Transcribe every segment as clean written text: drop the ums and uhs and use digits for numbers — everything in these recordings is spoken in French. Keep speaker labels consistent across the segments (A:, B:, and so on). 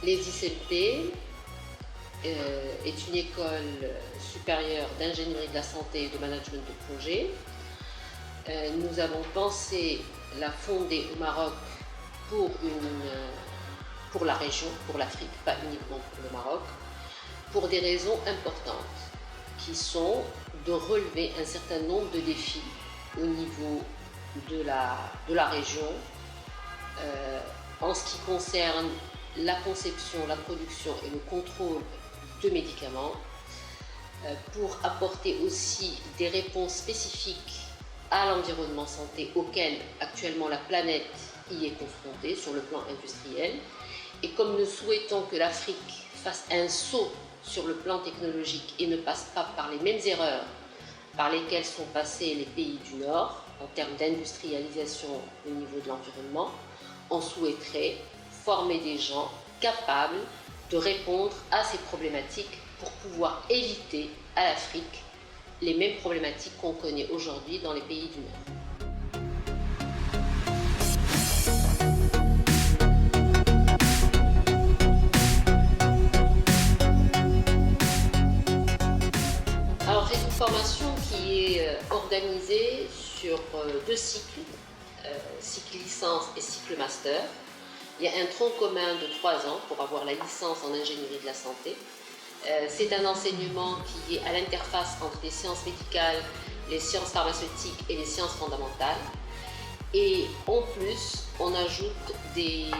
A: Les ICLT est une école supérieure d'ingénierie de la santé et de management de projet. Nous avons pensé la fonder au Maroc pour la région, pour l'Afrique, pas uniquement pour le Maroc, pour des raisons importantes, qui sont de relever un certain nombre de défis au niveau de la région, en ce qui concerne la conception, la production et le contrôle de médicaments, pour apporter aussi des réponses spécifiques à l'environnement santé auquel actuellement la planète y est confrontée sur le plan industriel. Et comme nous souhaitons que l'Afrique fasse un saut sur le plan technologique et ne passe pas par les mêmes erreurs par lesquelles sont passés les pays du Nord en termes d'industrialisation au niveau de l'environnement, on souhaiterait former des gens capables de répondre à ces problématiques pour pouvoir éviter à l'Afrique les mêmes problématiques qu'on connaît aujourd'hui dans les pays du Nord. Alors c'est une formation qui est organisée sur 2 cycles, cycle licence et cycle master. Il y a un tronc commun de 3 ans pour avoir la licence en ingénierie de la santé. C'est un enseignement qui est à l'interface entre les sciences médicales, les sciences pharmaceutiques et les sciences fondamentales. Et en plus, on ajoute des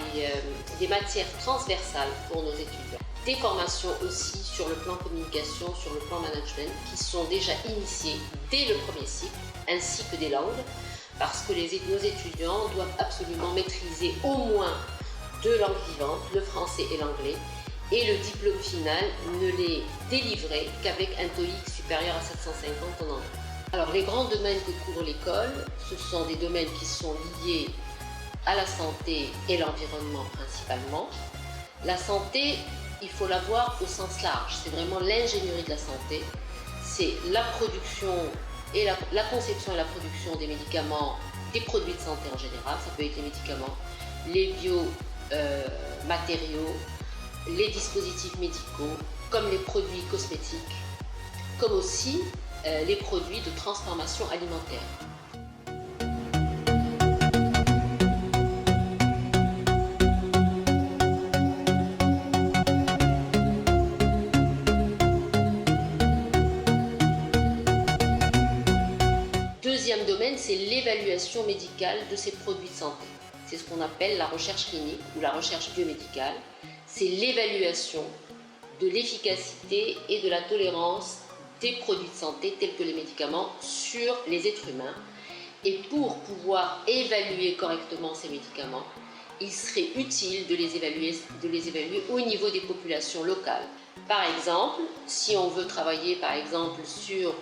A: matières transversales pour nos étudiants. Des formations aussi sur le plan communication, sur le plan management, qui sont déjà initiées dès le premier cycle, ainsi que des langues, parce que nos étudiants doivent absolument maîtriser au moins 2 langues vivantes, le français et l'anglais, et le diplôme final ne l'est délivré qu'avec un TOEIC supérieur à 750 en anglais. Alors les grands domaines que couvre l'école, ce sont des domaines qui sont liés à la santé et l'environnement principalement. La santé, il faut la voir au sens large, c'est vraiment l'ingénierie de la santé, c'est la production et la conception et la production des médicaments, des produits de santé en général, ça peut être les médicaments, les biomatériaux, les dispositifs médicaux, comme les produits cosmétiques, comme aussi les produits de transformation alimentaire. Deuxième domaine, c'est l'évaluation médicale de ces produits de santé. C'est ce qu'on appelle la recherche clinique ou la recherche biomédicale. C'est l'évaluation de l'efficacité et de la tolérance des produits de santé tels que les médicaments sur les êtres humains. Et pour pouvoir évaluer correctement ces médicaments, il serait utile de les évaluer au niveau des populations locales. Par exemple, si on veut travailler par exemple sur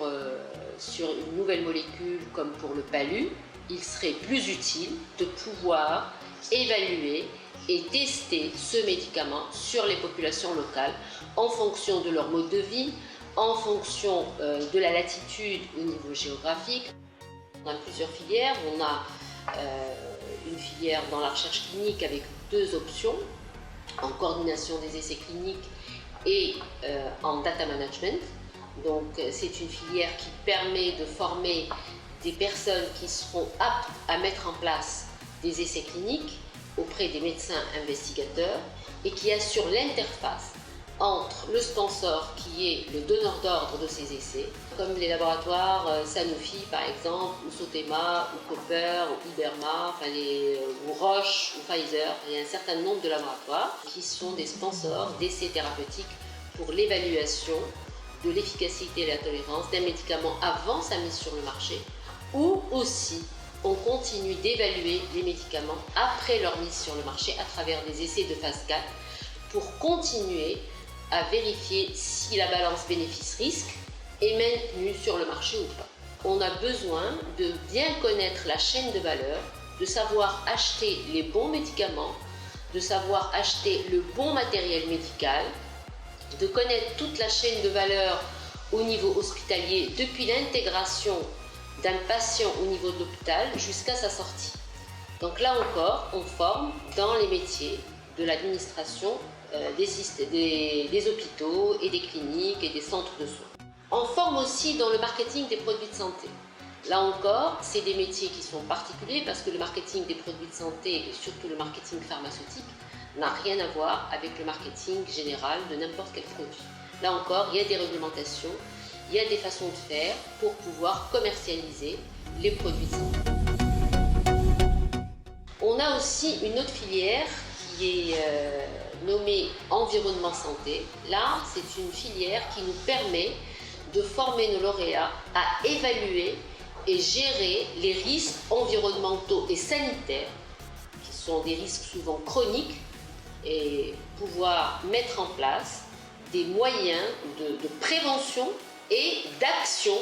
A: une nouvelle molécule comme pour le palu, il serait plus utile de pouvoir évaluer et tester ce médicament sur les populations locales en fonction de leur mode de vie, en fonction de la latitude au niveau géographique. On a plusieurs filières. On a une filière dans la recherche clinique avec 2 options, en coordination des essais cliniques et en data management. Donc c'est une filière qui permet de former des personnes qui seront aptes à mettre en place des essais cliniques auprès des médecins investigateurs et qui assure l'interface entre le sponsor qui est le donneur d'ordre de ces essais, comme les laboratoires Sanofi par exemple, ou Sotema, ou Cooper, ou Iberma, ou Roche, ou Pfizer. Il y a un certain nombre de laboratoires qui sont des sponsors d'essais thérapeutiques pour l'évaluation de l'efficacité et la tolérance d'un médicament avant sa mise sur le marché, ou aussi on continue d'évaluer les médicaments après leur mise sur le marché à travers des essais de phase 4 pour continuer à vérifier si la balance bénéfice-risque est maintenue sur le marché ou pas. On a besoin de bien connaître la chaîne de valeur, de savoir acheter les bons médicaments, de savoir acheter le bon matériel médical, de connaître toute la chaîne de valeur au niveau hospitalier depuis l'intégration d'un patient au niveau de l'hôpital jusqu'à sa sortie. Donc là encore, on forme dans les métiers de l'administration des hôpitaux et des cliniques et des centres de soins. On forme aussi dans le marketing des produits de santé. Là encore, c'est des métiers qui sont particuliers parce que le marketing des produits de santé et surtout le marketing pharmaceutique n'a rien à voir avec le marketing général de n'importe quel produit. Là encore, il y a des réglementations, il y a des façons de faire pour pouvoir commercialiser les produits de santé. On a aussi une autre filière qui est nommée environnement santé. Là, c'est une filière qui nous permet de former nos lauréats à évaluer et gérer les risques environnementaux et sanitaires, qui sont des risques souvent chroniques, et pouvoir mettre en place des moyens de prévention et d'action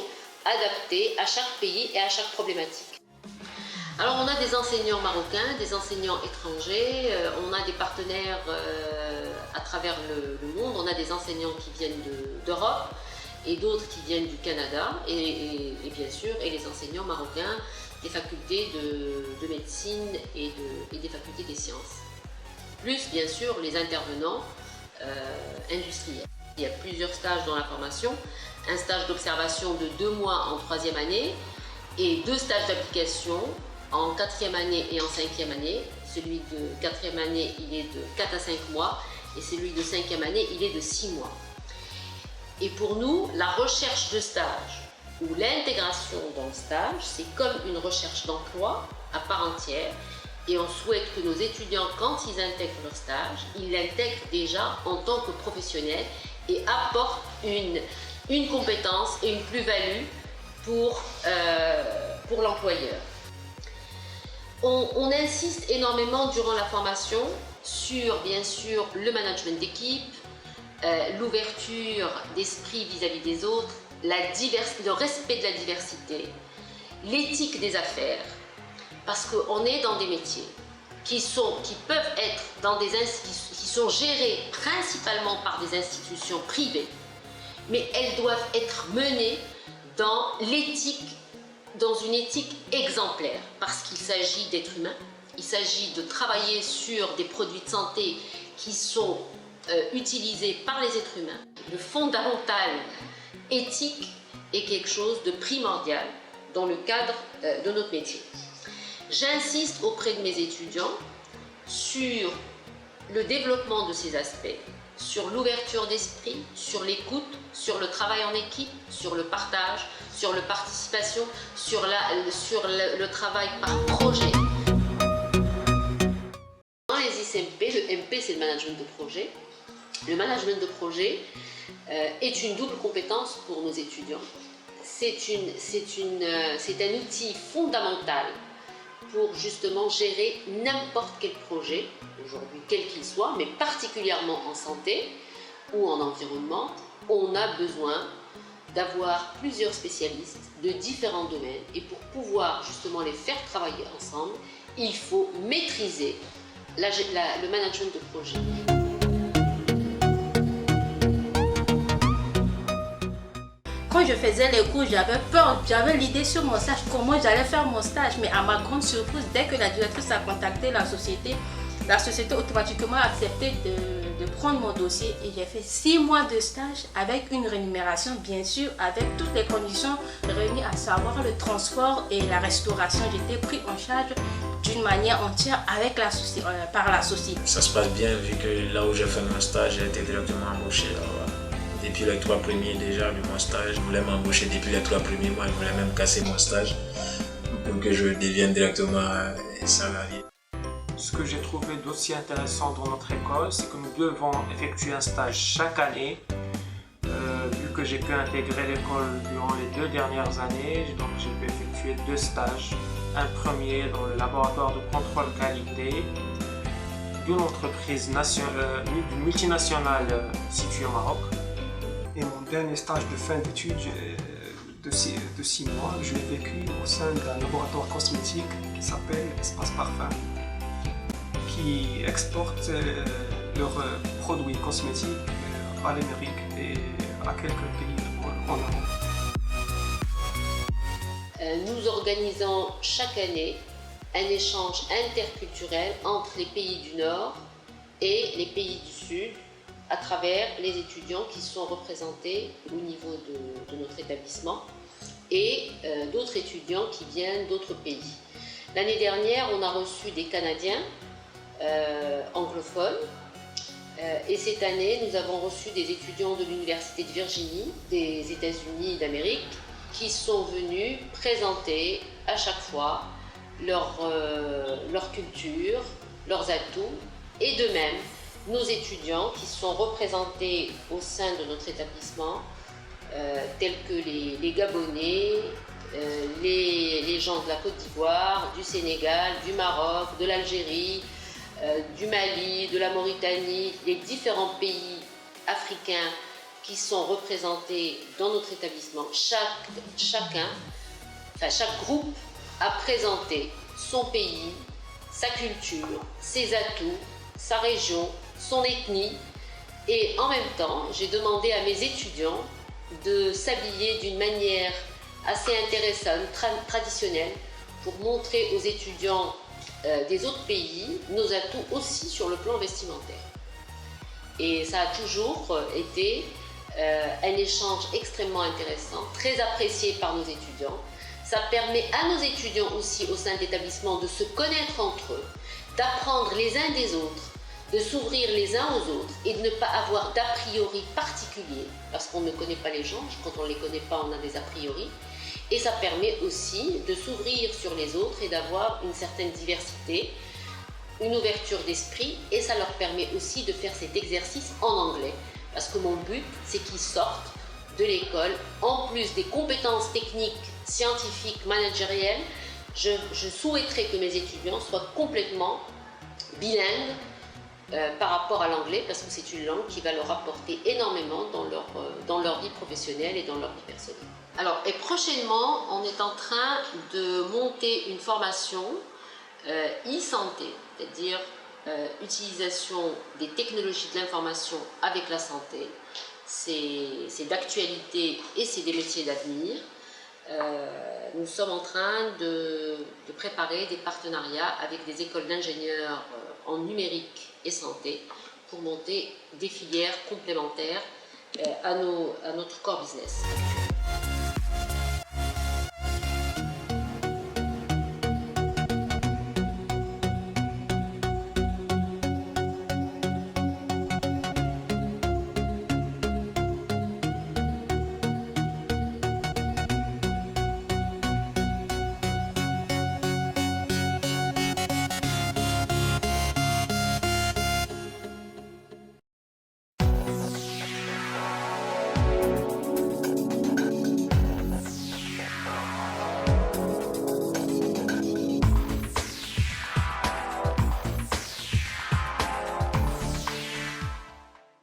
A: adaptés à chaque pays et à chaque problématique. Alors on a des enseignants marocains, des enseignants étrangers, on a des partenaires à travers le monde, on a des enseignants qui viennent d'Europe et d'autres qui viennent du Canada et bien sûr et les enseignants marocains des facultés de médecine et des facultés des sciences. Plus bien sûr les intervenants industriels. Il y a plusieurs stages dans la formation, un stage d'observation de 2 mois en 3e année et 2 stages d'application en 4e année et en 5e année. Celui de 4e année, il est de 4 à 5 mois et celui de 5e année, il est de 6 mois. Et pour nous, la recherche de stage ou l'intégration dans le stage, c'est comme une recherche d'emploi à part entière. Et on souhaite que nos étudiants, quand ils intègrent leur stage, ils l'intègrent déjà en tant que professionnels et apportent une compétence et une plus-value pour l'employeur. On insiste énormément durant la formation sur, bien sûr, le management d'équipe, l'ouverture d'esprit vis-à-vis des autres, le respect de la diversité, l'éthique des affaires, parce qu'on est dans des métiers qui peuvent être qui sont gérés principalement par des institutions privées, mais elles doivent être menées dans une éthique exemplaire, parce qu'il s'agit d'êtres humains, il s'agit de travailler sur des produits de santé qui sont utilisés par les êtres humains. Le fondamental éthique est quelque chose de primordial dans le cadre de notre métier. J'insiste auprès de mes étudiants sur le développement de ces aspects, sur l'ouverture d'esprit, sur l'écoute, sur le travail en équipe, sur le partage, sur la participation, sur le travail par projet. Dans les ICMP, le MP c'est le management de projet. Le management de projet est une double compétence pour nos étudiants. C'est un outil fondamental pour justement gérer n'importe quel projet, aujourd'hui quel qu'il soit, mais particulièrement en santé ou en environnement, on a besoin d'avoir plusieurs spécialistes de différents domaines et pour pouvoir justement les faire travailler ensemble, il faut maîtriser le management de projet.
B: Quand je faisais les cours, j'avais peur, j'avais l'idée sur mon stage, comment j'allais faire mon stage. Mais à ma grande surprise, dès que la directrice a contacté la société automatiquement a accepté de prendre mon dossier et j'ai fait 6 mois de stage avec une rémunération, bien sûr, avec toutes les conditions réunies, à savoir le transport et la restauration. J'étais pris en charge d'une manière entière par la société.
C: Ça se passe bien vu que là où j'ai fait mon stage, j'ai été directement embauché. Depuis les 3 premiers déjà de mon stage, je voulais m'embaucher depuis les 3 premiers mois, je voulais même casser mon stage pour que je devienne directement salarié.
D: Ce que j'ai trouvé d'aussi intéressant dans notre école, c'est que nous devons effectuer un stage chaque année. Vu que j'ai pu intégrer l'école durant les 2 dernières années, donc j'ai pu effectuer 2 stages. Un premier dans le laboratoire de contrôle qualité d'une entreprise d'une multinationale située au Maroc.
E: Et mon dernier stage de fin d'études de 6 mois, je l'ai vécu au sein d'un laboratoire cosmétique qui s'appelle Espace Parfum, qui exporte leurs produits cosmétiques à l'Amérique et à quelques pays en Europe.
A: Nous organisons chaque année un échange interculturel entre les pays du Nord et les pays du Sud à travers les étudiants qui sont représentés au niveau de notre établissement et d'autres étudiants qui viennent d'autres pays. L'année dernière, on a reçu des Canadiens anglophones et cette année, nous avons reçu des étudiants de l'Université de Virginie, des États-Unis d'Amérique, qui sont venus présenter à chaque fois leur culture, leurs atouts, et de même nos étudiants qui sont représentés au sein de notre établissement, tels que les Gabonais, les gens de la Côte d'Ivoire, du Sénégal, du Maroc, de l'Algérie, du Mali, de la Mauritanie, les différents pays africains qui sont représentés dans notre établissement. Chaque groupe a présenté son pays, sa culture, ses atouts, sa région, son ethnie, et en même temps, j'ai demandé à mes étudiants de s'habiller d'une manière assez intéressante, traditionnelle, pour montrer aux étudiants des autres pays nos atouts aussi sur le plan vestimentaire. Et ça a toujours été un échange extrêmement intéressant, très apprécié par nos étudiants. Ça permet à nos étudiants aussi au sein de l'établissement de se connaître entre eux, d'apprendre les uns des autres, de s'ouvrir les uns aux autres et de ne pas avoir d'a priori particuliers, parce qu'on ne connaît pas les gens, quand on ne les connaît pas, on a des a priori. Et ça permet aussi de s'ouvrir sur les autres et d'avoir une certaine diversité, une ouverture d'esprit, et ça leur permet aussi de faire cet exercice en anglais, parce que mon but, c'est qu'ils sortent de l'école, en plus des compétences techniques, scientifiques, managérielles, je souhaiterais que mes étudiants soient complètement bilingues par rapport à l'anglais, parce que c'est une langue qui va leur apporter énormément dans leur vie professionnelle et dans leur vie personnelle. Alors, et prochainement, on est en train de monter une formation e-santé, c'est-à-dire utilisation des technologies de l'information avec la santé. C'est d'actualité et c'est des métiers d'avenir. Nous sommes en train de préparer des partenariats avec des écoles d'ingénieurs en numérique et santé pour monter des filières complémentaires à notre core business.